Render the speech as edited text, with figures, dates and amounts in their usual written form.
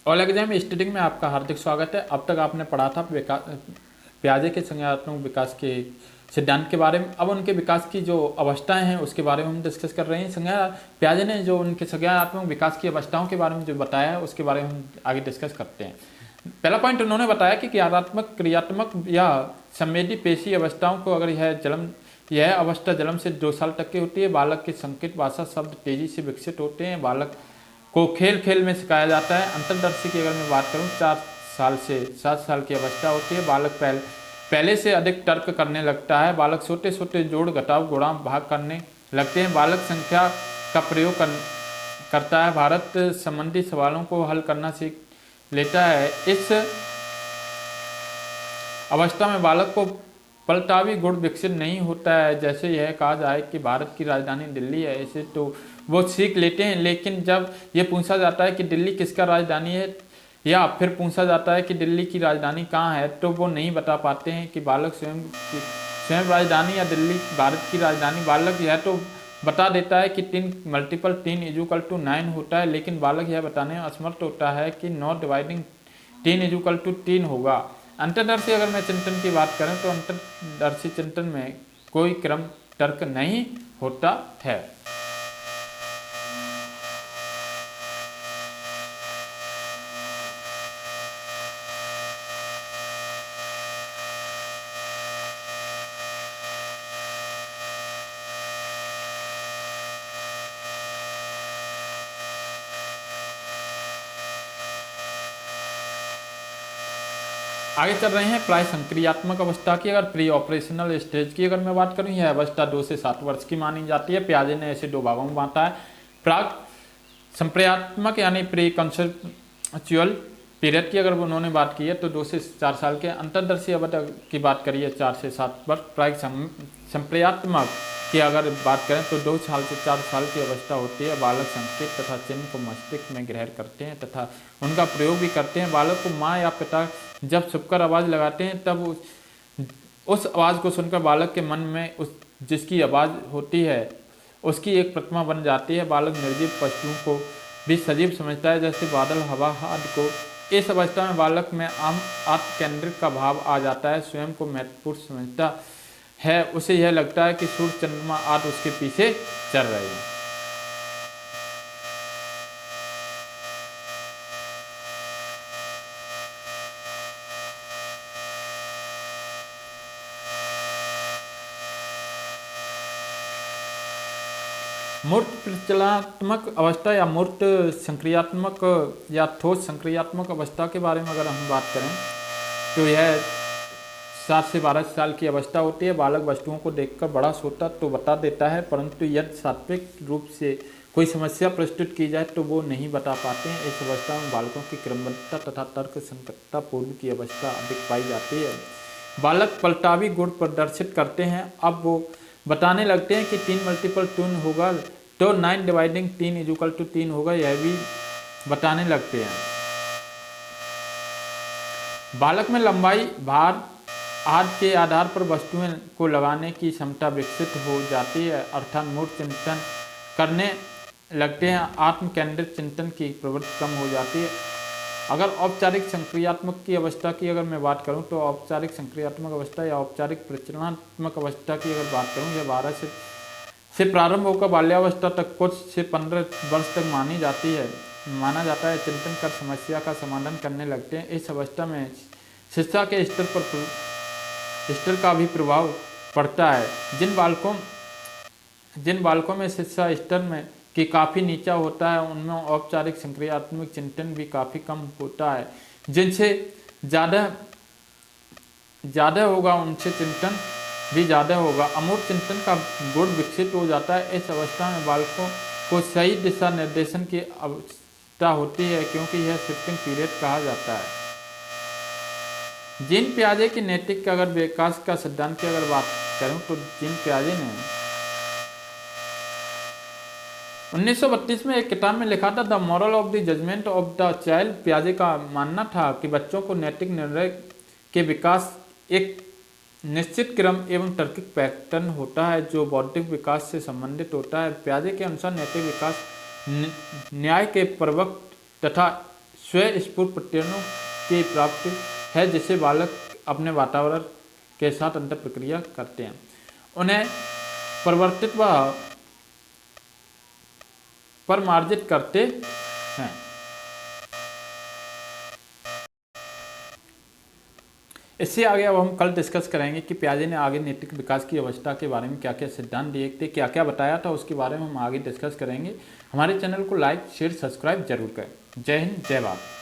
All exam studying में आपका हार्दिक स्वागत है। अब तक आपने पढ़ा था पियाजे के संज्ञानात्मक विकास के सिद्धांत के बारे में। अब उनके विकास की जो अवस्थाएं हैं उसके बारे में हम डिस्कस कर रहे हैं। पियाजे ने जो उनके संज्ञानात्मक विकास की अवस्थाओं के बारे में जो बताया है उसके बारे में हम आगे डिस्कस करते हैं। पहला पॉइंट उन्होंने बताया कि क्रियात्मक क्रियात्मक या संवेदी पेशी अवस्थाओं को अगर यह अवस्था जन्म से 2 साल तक की होती है। बालक के संकेत भाषा शब्द तेजी से विकसित होते हैं। बालक को खेल खेल में सिखाया जाता है। अंतर्दर्शी की अगर मैं बात करूं 4 साल से 7 साल की अवस्था होती है। बालक पहले से अधिक तर्क करने लगता है। बालक छोटे छोटे जोड़ घटाव गुणा भाग करने लगते हैं। बालक संख्या का प्रयोग करता है। भारत संबंधी सवालों को हल करना सीख लेता है। इस अवस्था में बालक को पलटावी गुण विकसित नहीं होता है। जैसे यह कहा जाए कि भारत की राजधानी दिल्ली है, ऐसे तो वो सीख लेते हैं। लेकिन जब ये पूछा जाता है कि दिल्ली किसका राजधानी है या फिर पूछा जाता है कि दिल्ली की राजधानी कहाँ है, तो वो नहीं बता पाते हैं कि बालक स्वयं राजधानी या दिल्ली भारत की राजधानी। बालक यह तो बता देता है कि 3 × 3 = 9 होता है, लेकिन बालक यह बताने में असमर्थ होता है कि 9 / 3 = 3 होगा। अंतर्दर्शी अगर मैं चिंतन की बात करें तो अंतर्दर्शी चिंतन में कोई क्रम तर्क नहीं होता है। आगे चल रहे हैं प्राय संक्रियात्मक अवस्था की। अगर प्री ऑपरेशनल स्टेज की अगर मैं बात करूं, यह अवस्था 2 से 7 वर्ष की मानी जाती है। पियाजे ने ऐसे 2 भागों में बांटा है। प्राक संप्रेयात्मक यानी प्री कंसेप्चुअल पीरियड की अगर उन्होंने बात की है तो 2 से 4 साल के। अंतर्दर्शी अवस्था की बात करिए 4 से 7 वर्ष। प्राक संप्रेयात्मक की अगर बात करें तो 2 साल से 4 साल की अवस्था होती है। बालक संकेत तथा चिन्ह को मस्तिष्क में ग्रहण करते हैं तथा उनका प्रयोग भी करते हैं। बालक को माँ या पिता जब छुपकर आवाज़ लगाते हैं तब उस आवाज़ को सुनकर बालक के मन में उस जिसकी आवाज़ होती है उसकी एक प्रतिमा बन जाती है। बालक निर्जीव वस्तुओं को भी सजीव समझता है, जैसे बादल, हवा आदि को। इस अवस्था में बालक में आत्म केंद्रित का भाव आ जाता है। स्वयं को महत्वपूर्ण समझता है। उसे यह लगता है कि सूर्य, चंद्रमा आदि उसके पीछे चल रहे हैं। मूर्त प्रचलनात्मक अवस्था या मूर्त संक्रियात्मक या ठोस संक्रियात्मक अवस्था के बारे में अगर हम बात करें तो यह 7 से 12 साल की अवस्था होती है। बालक वस्तुओं को देखकर बड़ा सोता तो बता देता है, परंतु यदि सात्विक रूप से कोई समस्या प्रस्तुत की जाए तो वो नहीं बता पाते हैं। इस अवस्था में बालकों की क्रमबद्धता तथा तर्क संगतता पूर्व की अवस्था अधिक पाई जाती है। बालक पलटावी गुण प्रदर्शित करते हैं। अब वो बताने लगते हैं कि 3 × 3 होगा तो 9 / 3 = 3 होगा, यह भी बताने लगते हैं। बालक में लंबाई, भार आदि के आधार पर वस्तुओं को लगाने की क्षमता विकसित हो जाती है, अर्थात मूर्त चिंतन करने लगते हैं। आत्म केंद्रित चिंतन की प्रवृत्ति कम हो जाती है। अगर औपचारिक संक्रियात्मक की अवस्था की अगर मैं बात करूं तो औपचारिक संक्रियात्मक अवस्था या औपचारिक प्रचलनात्मक अवस्था की अगर बात करूं, यह 12 से प्रारंभ होकर बाल्यावस्था तक कुछ से 15 वर्ष तक माना जाता है। चिंतन कर समस्या का समाधान करने लगते हैं। इस अवस्था में शिक्षा के स्तर का भी प्रभाव पड़ता है। जिन बालकों में शिक्षा स्तर में कि काफ़ी नीचा होता है उनमें औपचारिक संक्रियात्मक चिंतन भी काफ़ी कम होता है। जिनसे ज़्यादा होगा उनसे चिंतन भी ज़्यादा होगा। अमूर्त चिंतन का गुण विकसित हो जाता है। इस अवस्था में बालकों को सही दिशा निर्देशन की आवश्यकता होती है, क्योंकि यह शिफ्टिंग पीरियड कहा जाता है। जीन पियाजे की नैतिक अगर विकास का सिद्धांत की अगर बात करूं तो जीन पियाजे ने 1932 में एक किताब में लिखा था the moral of the judgment of the child. पियाजे का मानना था कि बच्चों को नैतिक निर्णय के विकास एक निश्चित क्रम एवं तार्किक पैटर्न होता है जो बौद्धिक विकास से संबंधित होता है। पियाजे के अनुसार नैतिक विकास न्याय के प्रवक्त तथा स्वस्फुट प्रत्ययों की प्राप्ति है जिसे बालक अपने वातावरण के साथ अंतर प्रक्रिया करते हैं, उन्हें परिवर्तित व परमार्जित करते हैं। इससे आगे अब हम कल डिस्कस करेंगे कि पियाजे ने आगे नैतिक विकास की अवस्था के बारे में क्या क्या सिद्धांत दिए थे, क्या क्या बताया था, उसके बारे में हम आगे डिस्कस करेंगे। हमारे चैनल को लाइक शेयर सब्सक्राइब जरूर करें। जय हिंद, जय भारत।